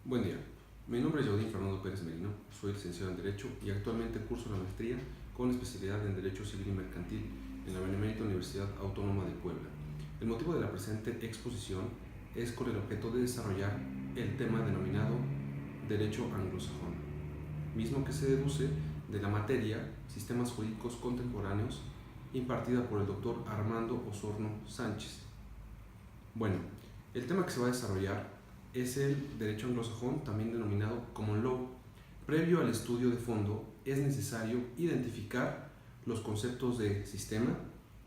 Buen día, mi nombre es Yaudín Fernando Pérez Merino, soy licenciado en Derecho y actualmente curso la maestría con especialidad en Derecho Civil y Mercantil en la Benemérita Universidad Autónoma de Puebla. El motivo de la presente exposición es con el objeto de desarrollar el tema denominado Derecho Anglosajón, mismo que se deduce de la materia Sistemas Jurídicos Contemporáneos impartida por el doctor Armando Osorno Sánchez. Bueno, el tema que se va a desarrollar es el derecho anglosajón, también denominado common law. Previo al estudio de fondo, es necesario identificar los conceptos de sistema,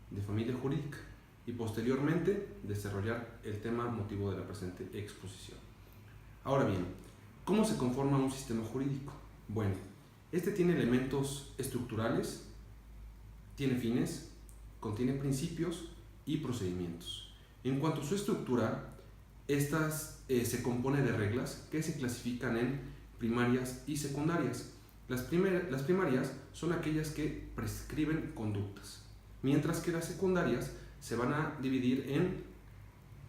de familia jurídica y posteriormente desarrollar el tema motivo de la presente exposición. Ahora bien, ¿cómo se conforma un sistema jurídico? Bueno, este tiene elementos estructurales, tiene fines, contiene principios y procedimientos. En cuanto a su estructura, estas se compone de reglas que se clasifican en primarias y secundarias. Las primarias son aquellas que prescriben conductas, mientras que las secundarias se van a dividir en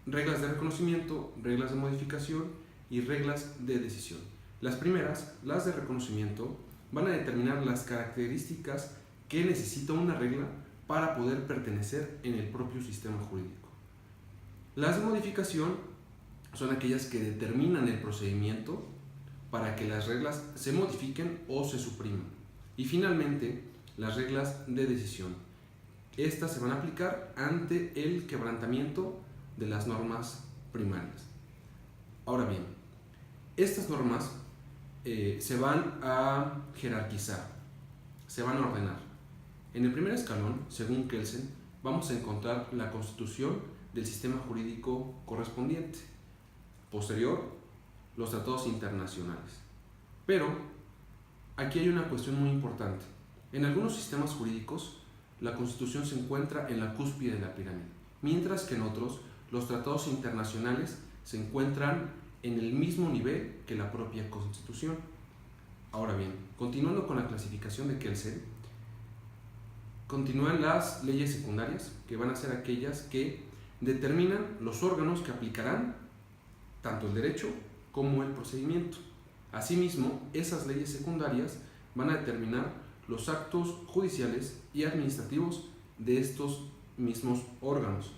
reglas de reconocimiento, reglas de modificación y reglas de decisión. Las primeras, las de reconocimiento, van a determinar las características que necesita una regla para poder pertenecer en el propio sistema jurídico. Las de modificación son aquellas que determinan el procedimiento para que las reglas se modifiquen o se supriman. Y finalmente, las reglas de decisión. Estas se van a aplicar ante el quebrantamiento de las normas primarias. Ahora bien, estas normas se van a jerarquizar, se van a ordenar. En el primer escalón, según Kelsen, vamos a encontrar la constitución del sistema jurídico correspondiente. Posterior, los tratados internacionales. Pero aquí hay una cuestión muy importante. En algunos sistemas jurídicos, la Constitución se encuentra en la cúspide de la pirámide, mientras que en otros, los tratados internacionales se encuentran en el mismo nivel que la propia Constitución. Ahora bien, continuando con la clasificación de Kelsen, continúan las leyes secundarias, que van a ser aquellas que determinan los órganos que aplicarán tanto el derecho como el procedimiento. Asimismo, esas leyes secundarias van a determinar los actos judiciales y administrativos de estos mismos órganos.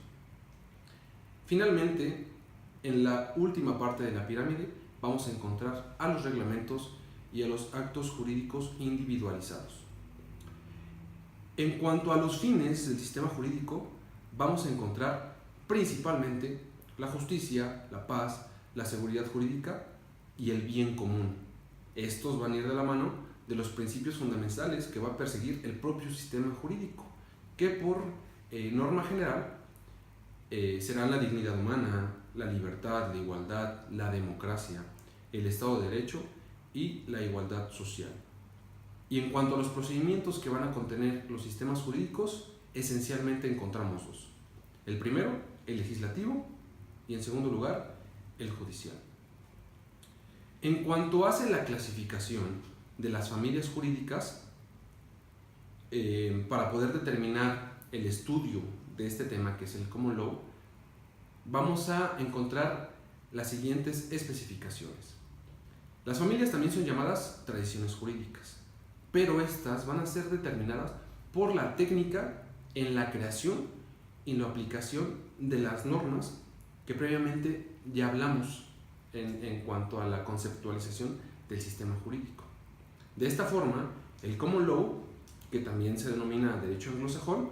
Finalmente, en la última parte de la pirámide vamos a encontrar a los reglamentos y a los actos jurídicos individualizados. En cuanto a los fines del sistema jurídico, vamos a encontrar principalmente la justicia, la paz, la seguridad jurídica y el bien común. Estos van a ir de la mano de los principios fundamentales que va a perseguir el propio sistema jurídico, que por norma general serán la dignidad humana, la libertad, la igualdad, la democracia, el Estado de Derecho y la igualdad social. Y en cuanto a los procedimientos que van a contener los sistemas jurídicos, esencialmente encontramos dos. El primero, el legislativo, y en segundo lugar, el judicial. En cuanto hace la clasificación de las familias jurídicas, para poder determinar el estudio de este tema, que es el common law, vamos a encontrar las siguientes especificaciones. Las familias también son llamadas tradiciones jurídicas, pero estas van a ser determinadas por la técnica en la creación y la aplicación de las normas que previamente ya hablamos en cuanto a la conceptualización del sistema jurídico. De esta forma, el common law, que también se denomina derecho anglosajón,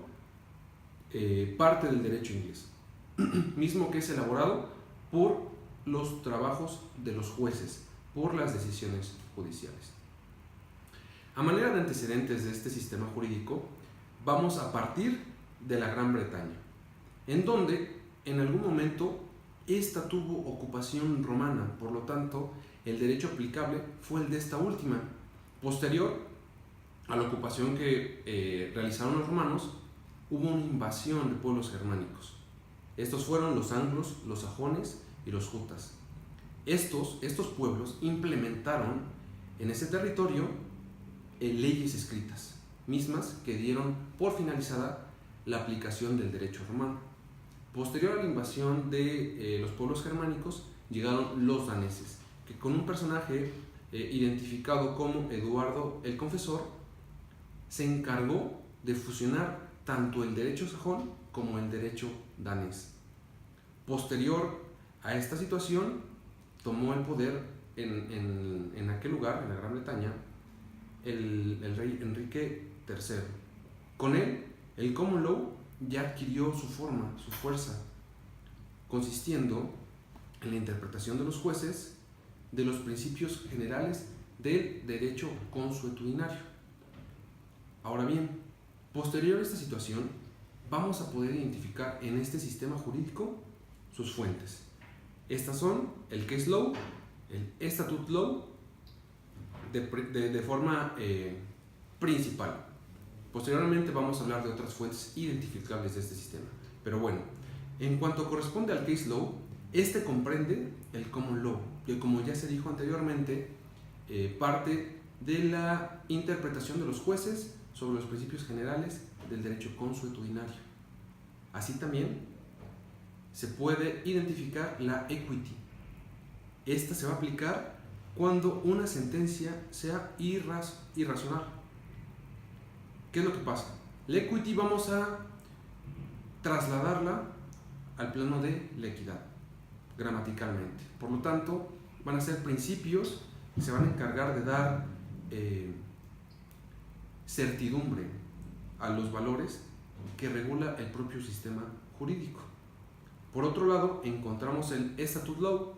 parte del derecho inglés, mismo que es elaborado por los trabajos de los jueces, por las decisiones judiciales. A manera de antecedentes de este sistema jurídico, vamos a partir de la Gran Bretaña, en donde en algún momento esta tuvo ocupación romana, por lo tanto, el derecho aplicable fue el de esta última. Posterior a la ocupación que realizaron los romanos, hubo una invasión de pueblos germánicos. Estos fueron los anglos, los sajones y los jutas. Estos pueblos implementaron en ese territorio leyes escritas, mismas que dieron por finalizada la aplicación del derecho romano. Posterior a la invasión de los pueblos germánicos, llegaron los daneses, que con un personaje identificado como Eduardo el Confesor, se encargó de fusionar tanto el derecho sajón como el derecho danés. Posterior a esta situación, tomó el poder en aquel lugar, en la Gran Bretaña, el rey Enrique III. Con él, el common law ya adquirió su forma, su fuerza, consistiendo en la interpretación de los jueces de los principios generales del derecho consuetudinario. Ahora bien, posterior a esta situación, vamos a poder identificar en este sistema jurídico sus fuentes. Estas son el case law, el statute law, de forma principal. Posteriormente vamos a hablar de otras fuentes identificables de este sistema. Pero bueno, en cuanto corresponde al case law, este comprende el common law, que como ya se dijo anteriormente, parte de la interpretación de los jueces sobre los principios generales del derecho consuetudinario. Así también se puede identificar la equity. Esta se va a aplicar cuando una sentencia sea irracional. ¿Qué es lo que pasa? La equity vamos a trasladarla al plano de la equidad, gramaticalmente. Por lo tanto, van a ser principios que se van a encargar de dar certidumbre a los valores que regula el propio sistema jurídico. Por otro lado, encontramos el statute law.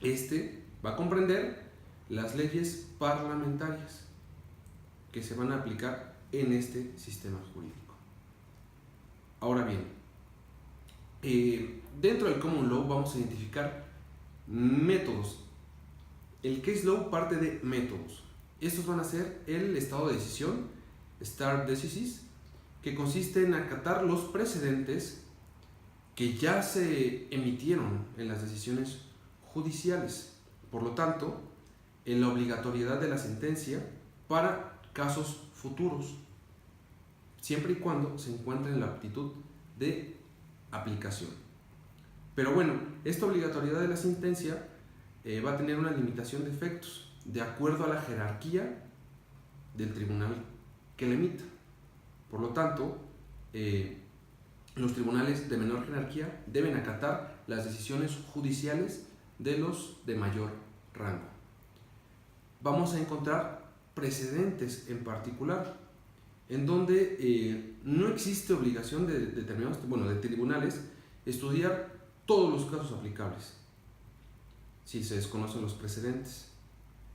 Este va a comprender las leyes parlamentarias que se van a aplicar en este sistema jurídico. Ahora bien, dentro del common law vamos a identificar métodos. El case law parte de métodos. Estos van a ser el estado de decisión, stare decisis, que consiste en acatar los precedentes que ya se emitieron en las decisiones judiciales. Por lo tanto, en la obligatoriedad de la sentencia para casos futuros, siempre y cuando se encuentre en la aptitud de aplicación. Pero bueno, esta obligatoriedad de la sentencia va a tener una limitación de efectos de acuerdo a la jerarquía del tribunal que la emita. Por lo tanto, los tribunales de menor jerarquía deben acatar las decisiones judiciales de los de mayor rango. Vamos a encontrar precedentes en particular, en donde no existe obligación de tribunales estudiar todos los casos aplicables si se desconocen los precedentes.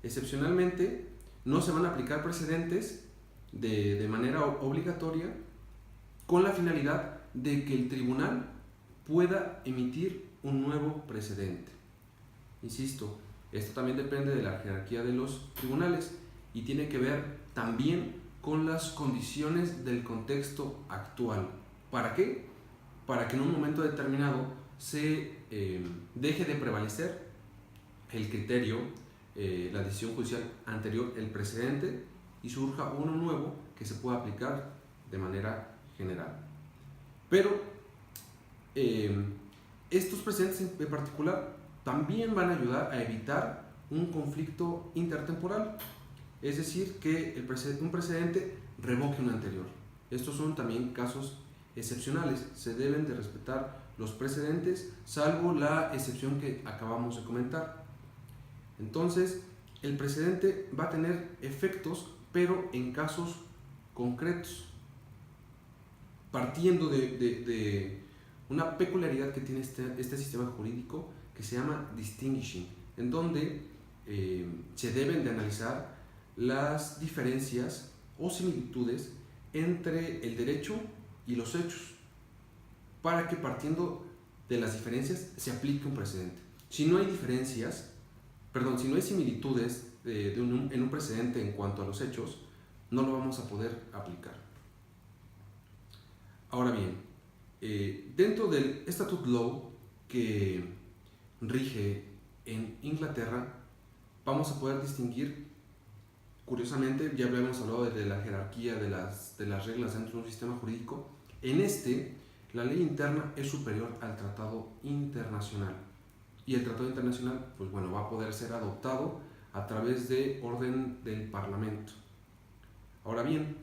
Excepcionalmente, no se van a aplicar precedentes de manera obligatoria con la finalidad de que el tribunal pueda emitir un nuevo precedente. Insisto, esto también depende de la jerarquía de los tribunales y tiene que ver también con las condiciones del contexto actual. ¿Para qué? Para que en un momento determinado se deje de prevalecer el criterio, la decisión judicial anterior, el precedente, y surja uno nuevo que se pueda aplicar de manera general. Pero estos precedentes en particular también van a ayudar a evitar un conflicto intertemporal, es decir, que un precedente revoque un anterior. Estos son también casos excepcionales, se deben de respetar los precedentes, salvo la excepción que acabamos de comentar. Entonces, el precedente va a tener efectos, pero en casos concretos, partiendo de una peculiaridad que tiene este sistema jurídico que se llama distinguishing, en donde se deben de analizar las diferencias o similitudes entre el derecho y los hechos, para que partiendo de las diferencias se aplique un precedente. Si no hay si no hay similitudes en un precedente en cuanto a los hechos, no lo vamos a poder aplicar. Ahora bien, dentro del Statute Law que rige en Inglaterra, vamos a poder distinguir, curiosamente, ya habíamos hablado de la jerarquía de las reglas dentro de un sistema jurídico. En la ley interna es superior al tratado internacional. y el tratado internacional, pues bueno, va a poder ser adoptado a través de orden del Parlamento. Ahora bien,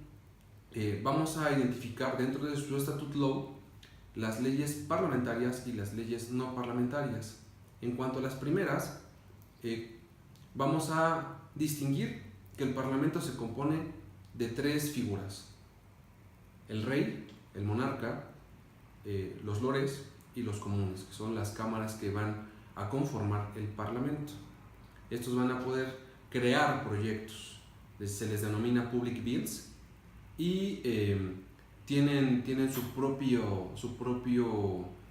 vamos a identificar dentro de su Statute Law las leyes parlamentarias y las leyes no parlamentarias. En cuanto a las primeras, vamos a distinguir que el Parlamento se compone de tres figuras: el rey, el monarca, los lores y los comunes, que son las cámaras que van a conformar el Parlamento. Estos van a poder crear proyectos, se les denomina public bills, y tienen su propio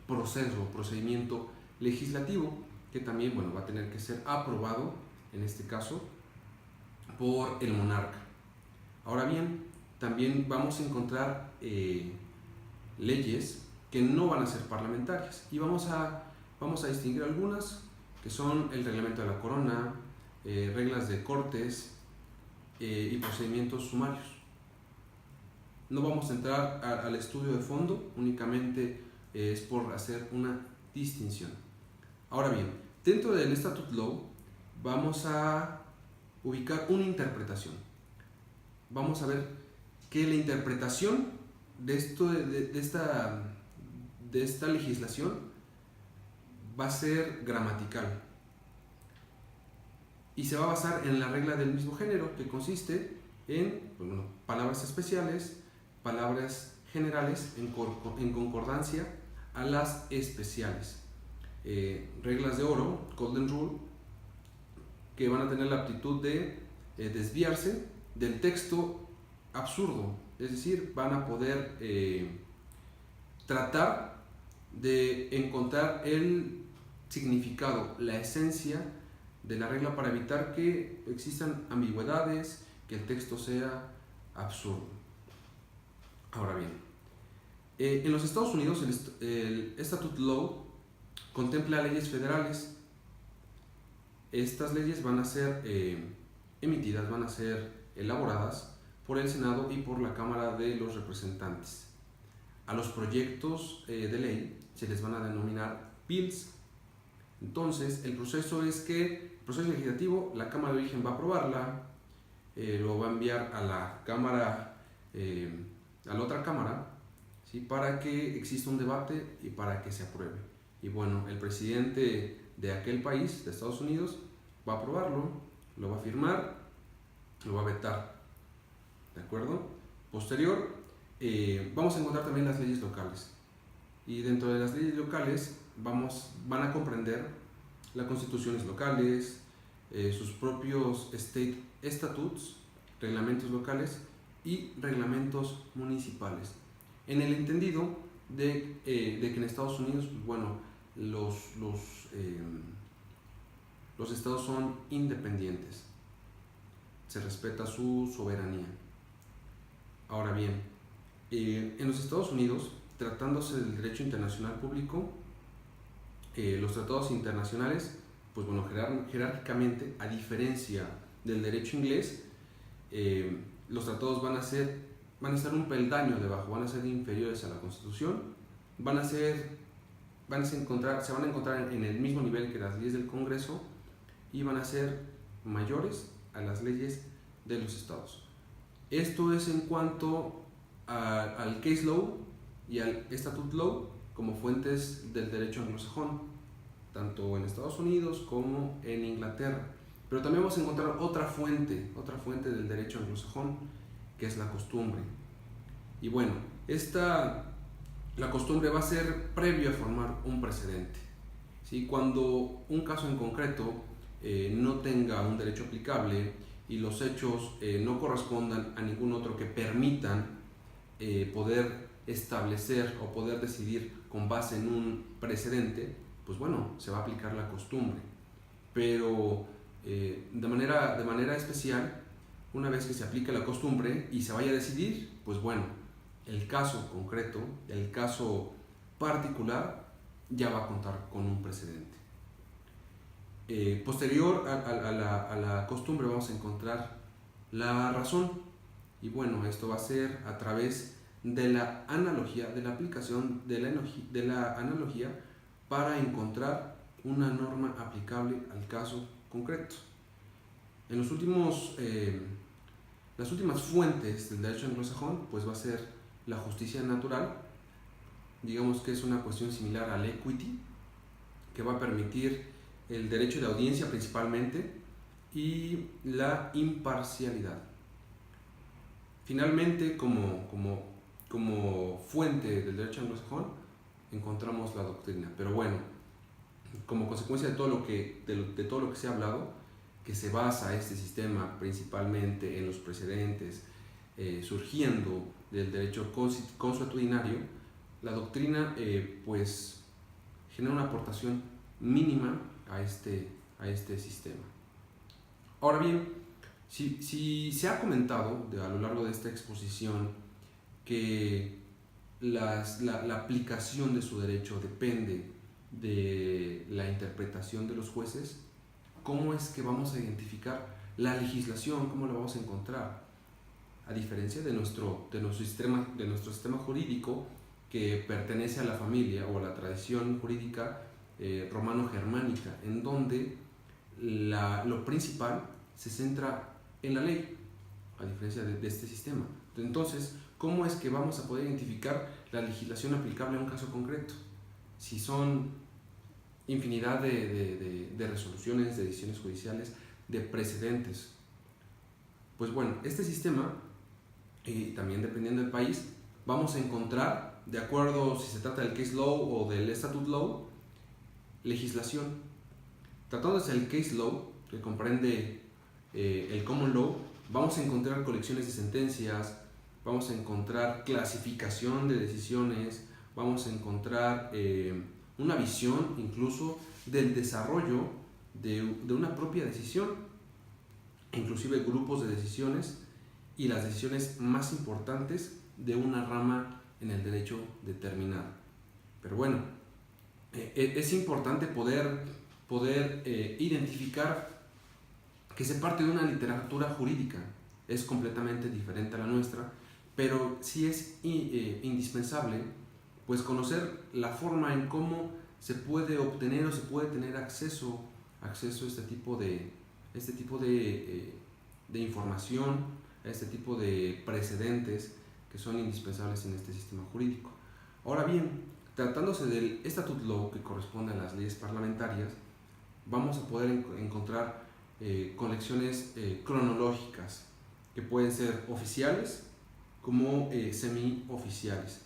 procedimiento legislativo, que también, bueno, va a tener que ser aprobado, en este caso, por el monarca. Ahora bien, también vamos a encontrar leyes que no van a ser parlamentarias, y vamos a distinguir algunas que son el reglamento de la corona, reglas de cortes y procedimientos sumarios. No vamos a entrar al estudio de fondo, únicamente es por hacer una distinción. Ahora bien, dentro del Statute Law vamos a ubicar una interpretación. Vamos a ver que la interpretación de esta legislación va a ser gramatical y se va a basar en la regla del mismo género, que consiste en, bueno, palabras especiales, palabras generales en concordancia a las especiales. Reglas de oro, Golden Rule, que van a tener la aptitud de desviarse del texto absurdo, es decir, van a poder tratar de encontrar el significado, la esencia de la regla, para evitar que existan ambigüedades, que el texto sea absurdo. Ahora bien, en los Estados Unidos el Statute Law contempla leyes federales. Estas leyes van a ser emitidas, van a ser elaboradas por el Senado y por la Cámara de los Representantes. A los proyectos de ley se les van a denominar bills. Entonces, el proceso legislativo, la Cámara de Origen va a aprobarla, lo va a enviar a la Cámara, a la otra Cámara, ¿sí?, para que exista un debate y para que se apruebe. Y bueno, el presidente de aquel país, de Estados Unidos, va a aprobarlo, lo va a firmar, lo va a vetar. ¿De acuerdo? Posterior, vamos a encontrar también las leyes locales. Y dentro de las leyes locales van a comprender las constituciones locales, sus propios state statutes, reglamentos locales y reglamentos municipales. En el entendido de que en Estados Unidos, pues bueno, los estados son independientes, se respeta su soberanía. Ahora bien, en los Estados Unidos, tratándose del derecho internacional público, los tratados internacionales, pues bueno, jerárquicamente, a diferencia del derecho inglés, los tratados van a estar un peldaño debajo, van a ser inferiores a la Constitución, se van a encontrar en el mismo nivel que las leyes del Congreso, y van a ser mayores a las leyes de los estados. Esto es en cuanto al Case Law y al Statute Law como fuentes del derecho anglosajón, tanto en Estados Unidos como en Inglaterra. Pero también vamos a encontrar otra fuente del derecho anglosajón, que es la costumbre. Y bueno, la costumbre va a ser previo a formar un precedente, ¿sí? Cuando un caso en concreto no tenga un derecho aplicable y los hechos no correspondan a ningún otro que permitan poder establecer o poder decidir con base en un precedente, pues bueno, se va a aplicar la costumbre. Pero de manera especial, una vez que se aplique la costumbre y se vaya a decidir, pues bueno, el caso concreto, el caso particular, ya va a contar con un precedente. Posterior a la costumbre vamos a encontrar la razón, y bueno, esto va a ser a través de la analogía, de la aplicación de la analogía, para encontrar una norma aplicable al caso concreto. En las últimas fuentes del derecho anglosajón, pues va a ser la justicia natural. Digamos que es una cuestión similar al equity, que va a permitir el derecho de audiencia principalmente y la imparcialidad. Finalmente, como fuente del derecho anglosajón, encontramos la doctrina. Pero bueno, como consecuencia de todo lo que se ha hablado, que se basa este sistema principalmente en los precedentes surgiendo del derecho consuetudinario, la doctrina pues genera una aportación mínima a este sistema. Ahora bien, si se ha comentado a lo largo de esta exposición que la aplicación de su derecho depende de la interpretación de los jueces, ¿cómo es que vamos a identificar la legislación? ¿Cómo la vamos a encontrar? A diferencia de nuestro sistema jurídico, que pertenece a la familia o a la tradición jurídica romano-germánica, en donde lo principal se centra en la ley, a diferencia de este sistema. Entonces, ¿cómo es que vamos a poder identificar la legislación aplicable a un caso concreto? Si son infinidad de resoluciones, de decisiones judiciales, de precedentes. Pues bueno, este sistema, también dependiendo del país, vamos a encontrar, de acuerdo si se trata del case law o del statute law, legislación. Tratándose del case law, que comprende el common law, vamos a encontrar colecciones de sentencias, vamos a encontrar clasificación de decisiones, vamos a encontrar una visión incluso del desarrollo de una propia decisión, inclusive grupos de decisiones y las decisiones más importantes de una rama en el derecho determinado. Pero bueno, es importante poder identificar que se parte de una literatura jurídica, es completamente diferente a la nuestra, pero sí es indispensable pues conocer la forma en cómo se puede obtener o se puede tener acceso a este tipo de información, a este tipo de precedentes que son indispensables en este sistema jurídico. Ahora bien, tratándose del statute law, que corresponde a las leyes parlamentarias, vamos a poder encontrar colecciones cronológicas que pueden ser oficiales como semioficiales.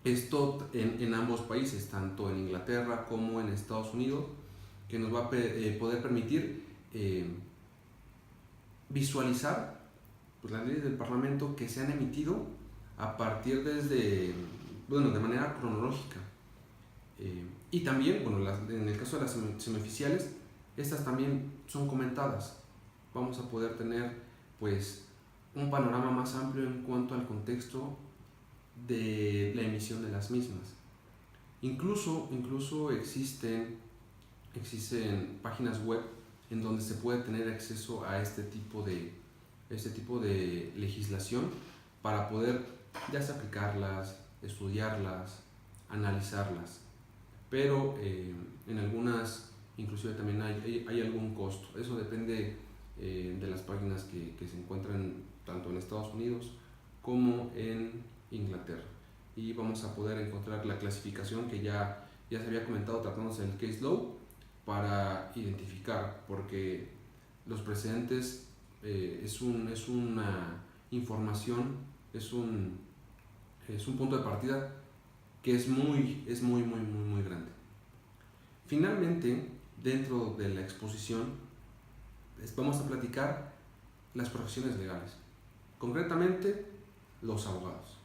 Esto en ambos países, tanto en Inglaterra como en Estados Unidos, que nos va a poder permitir visualizar pues, las leyes del Parlamento que se han emitido a partir de manera cronológica. Y también, en el caso de las semioficiales, estas también son comentadas. Vamos a poder tener pues un panorama más amplio en cuanto al contexto de la emisión de las mismas. Incluso existen páginas web en donde se puede tener acceso a este tipo de legislación para poder ya sea aplicarlas, estudiarlas, analizarlas. Pero en algunas inclusive también hay algún costo. Eso depende de las páginas que se encuentran tanto en Estados Unidos como en Inglaterra. Y vamos a poder encontrar la clasificación que ya se había comentado tratándose del case law, para identificar, porque los precedentes es una información, es un punto de partida que es muy grande. Finalmente, dentro de la exposición vamos a platicar las profesiones legales, concretamente los abogados.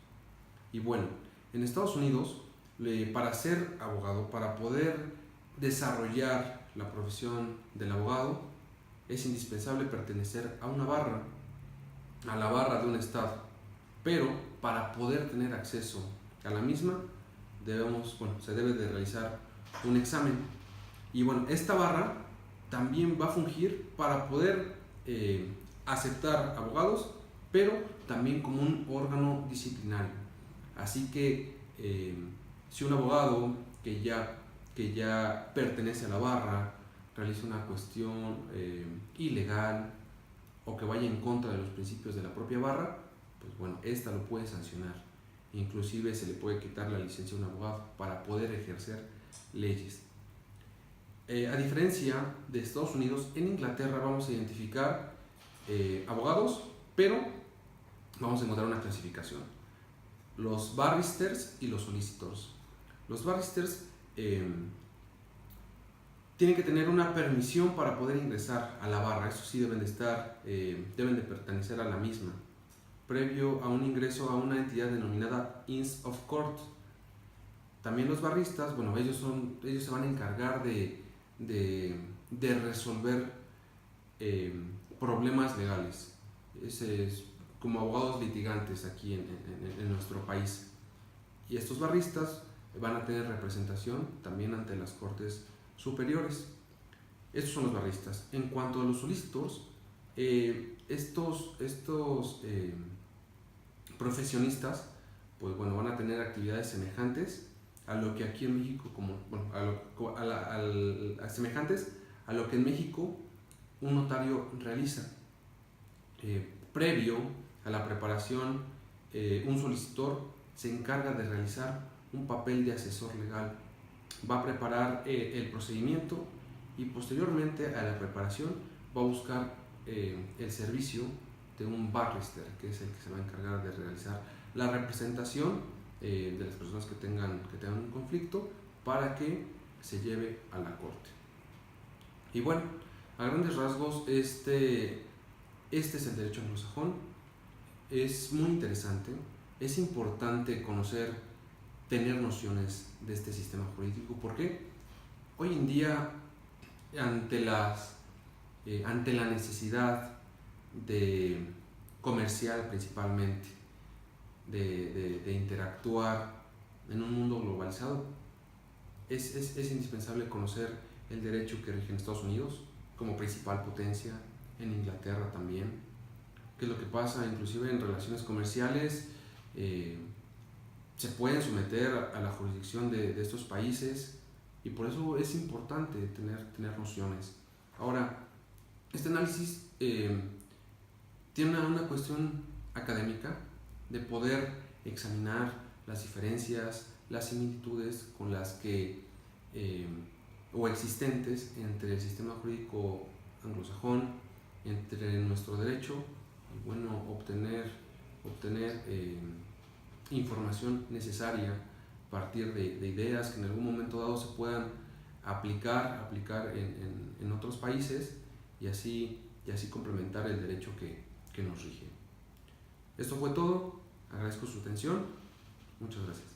Y bueno, en Estados Unidos, para ser abogado, para poder desarrollar la profesión del abogado, es indispensable pertenecer a una barra, a la barra de un estado. Pero para poder tener acceso a la misma, se debe de realizar un examen. Y bueno, esta barra también va a fungir para poder aceptar abogados, pero también como un órgano disciplinario. Así que si un abogado que ya que ya pertenece a la barra realiza una cuestión ilegal o que vaya en contra de los principios de la propia barra, pues bueno, esta lo puede sancionar. Inclusive se le puede quitar la licencia a un abogado para poder ejercer leyes. A diferencia de Estados Unidos, en Inglaterra vamos a identificar abogados, pero vamos a encontrar una clasificación: los barristers y los solicitors. Los barristers tienen que tener una permisión para poder ingresar a la barra. Eso sí, deben de pertenecer a la misma, previo a un ingreso a una entidad denominada Inns of Court. También los barristas, bueno, ellos se van a encargar de resolver problemas legales. Es como abogados litigantes aquí en nuestro país. Y estos barristas van a tener representación también ante las cortes superiores. Estos son los barristas. En cuanto a los solicitors, estos profesionistas, pues bueno, van a tener actividades semejantes a lo que aquí en México, semejantes a lo que en México un notario realiza. Previo a la preparación, un solicitor se encarga de realizar un papel de asesor legal. Va a preparar el procedimiento y posteriormente a la preparación va a buscar el servicio de un barrister, que es el que se va a encargar de realizar la representación de las personas que tengan un conflicto para que se lleve a la corte. Y bueno, a grandes rasgos, este es el derecho anglosajón. Es muy interesante, es importante conocer, tener nociones de este sistema jurídico, porque hoy en día, ante la necesidad de comercial principalmente, de interactuar en un mundo globalizado, es indispensable conocer el derecho que rige en Estados Unidos como principal potencia, en Inglaterra también, qué es lo que pasa inclusive en relaciones comerciales. Se pueden someter a la jurisdicción de estos países, y por eso es importante tener nociones. Ahora, este análisis tiene una cuestión académica de poder examinar las diferencias, las similitudes con las que o existentes entre el sistema jurídico anglosajón, entre nuestro derecho, y bueno, obtener información necesaria a partir de ideas que en algún momento dado se puedan aplicar en otros países, y así complementar el derecho que nos rige. Esto fue todo. Agradezco su atención. Muchas gracias.